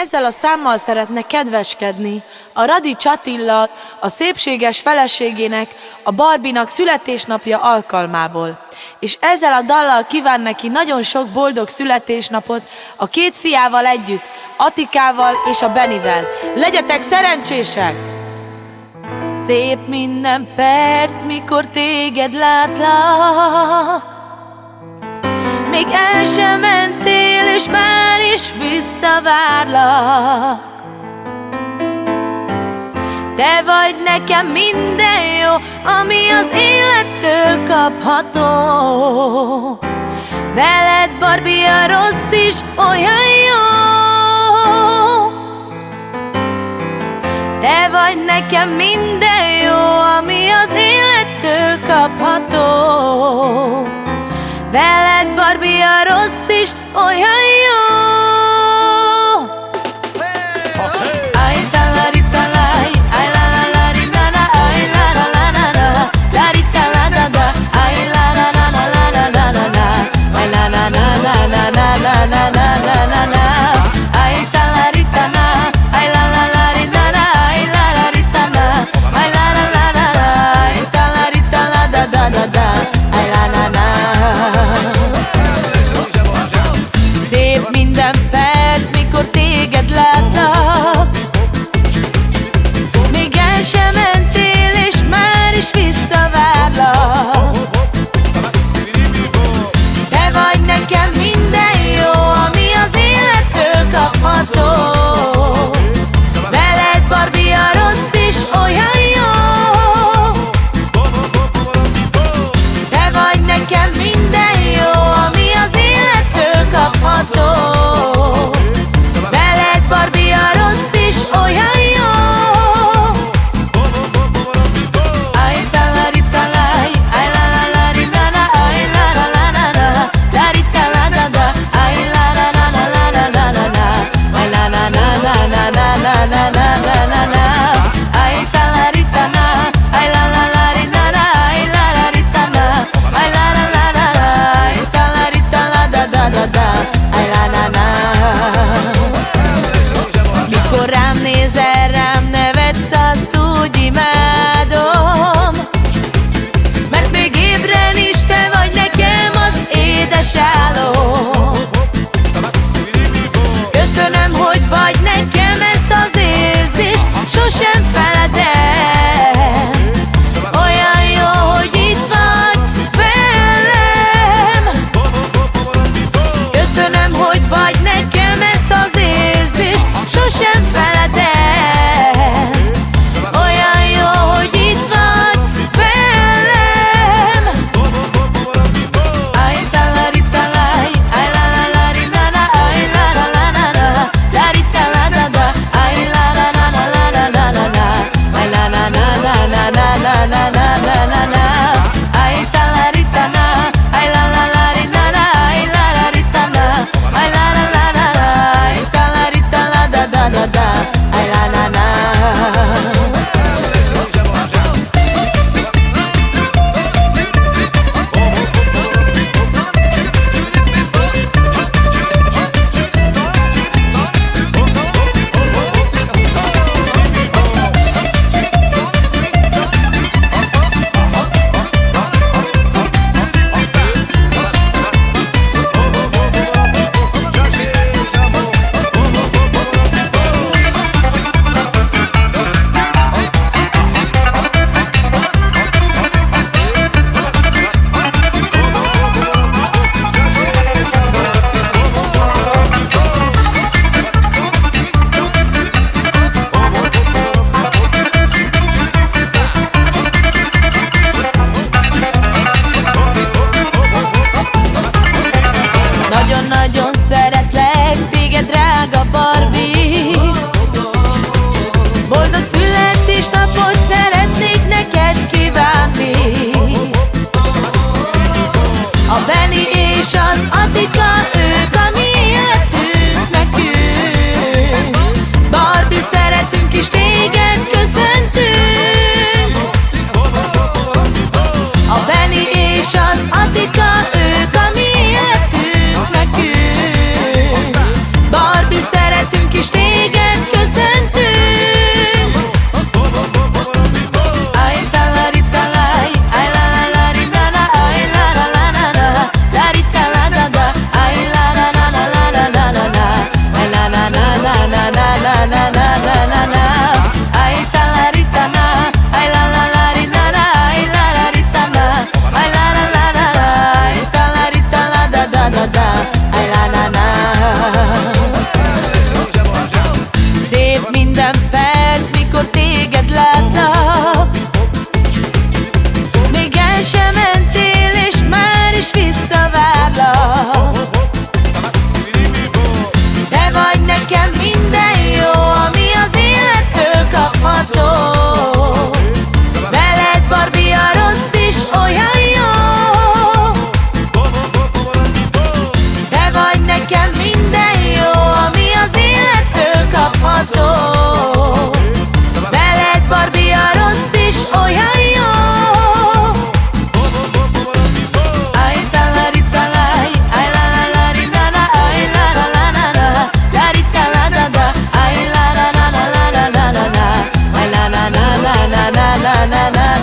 Ezzel a számmal szeretne kedveskedni a Radics Attila, a szépséges feleségének, a Barbinak születésnapja alkalmából. És ezzel a dallal kíván neki nagyon sok boldog születésnapot a két fiával együtt, Atikával és a Benivel. Legyetek szerencsések! Szép minden perc, mikor téged látlak. Még el sem mentél, és már is visszavárlak. Te vagy nekem minden jó, ami az élettől kapható. Veled, Barbie, a rossz is olyan jó. Te vagy nekem minden jó, ami az élettől kapható. Veled, Barbie, a rossz is olyan jó. Szép minden perc, mikor téged látlak. Még el sem mentél, és már is visszavárlak. Te vagy nekem minden jó, ami az élettől kapható. Veled, Barbie, a rossz is olyan jó. Te vagy nekem minden jó, ami az élettől kapható. Veled, Barbie, a rossz is olyan jó. Mikor rám nézel, rám nevetsz, azt úgy imádom. Mert még ébren is te vagy nekem az édes álom. Köszönöm, hogy vagy nekem, ezt az érzést sosem feledem. Olyan jó, hogy itt vagy velem. Köszönöm, hogy vagy nekem, ezt az érzést sosem feledem. Olyan jó, hogy itt vagy velem. na na na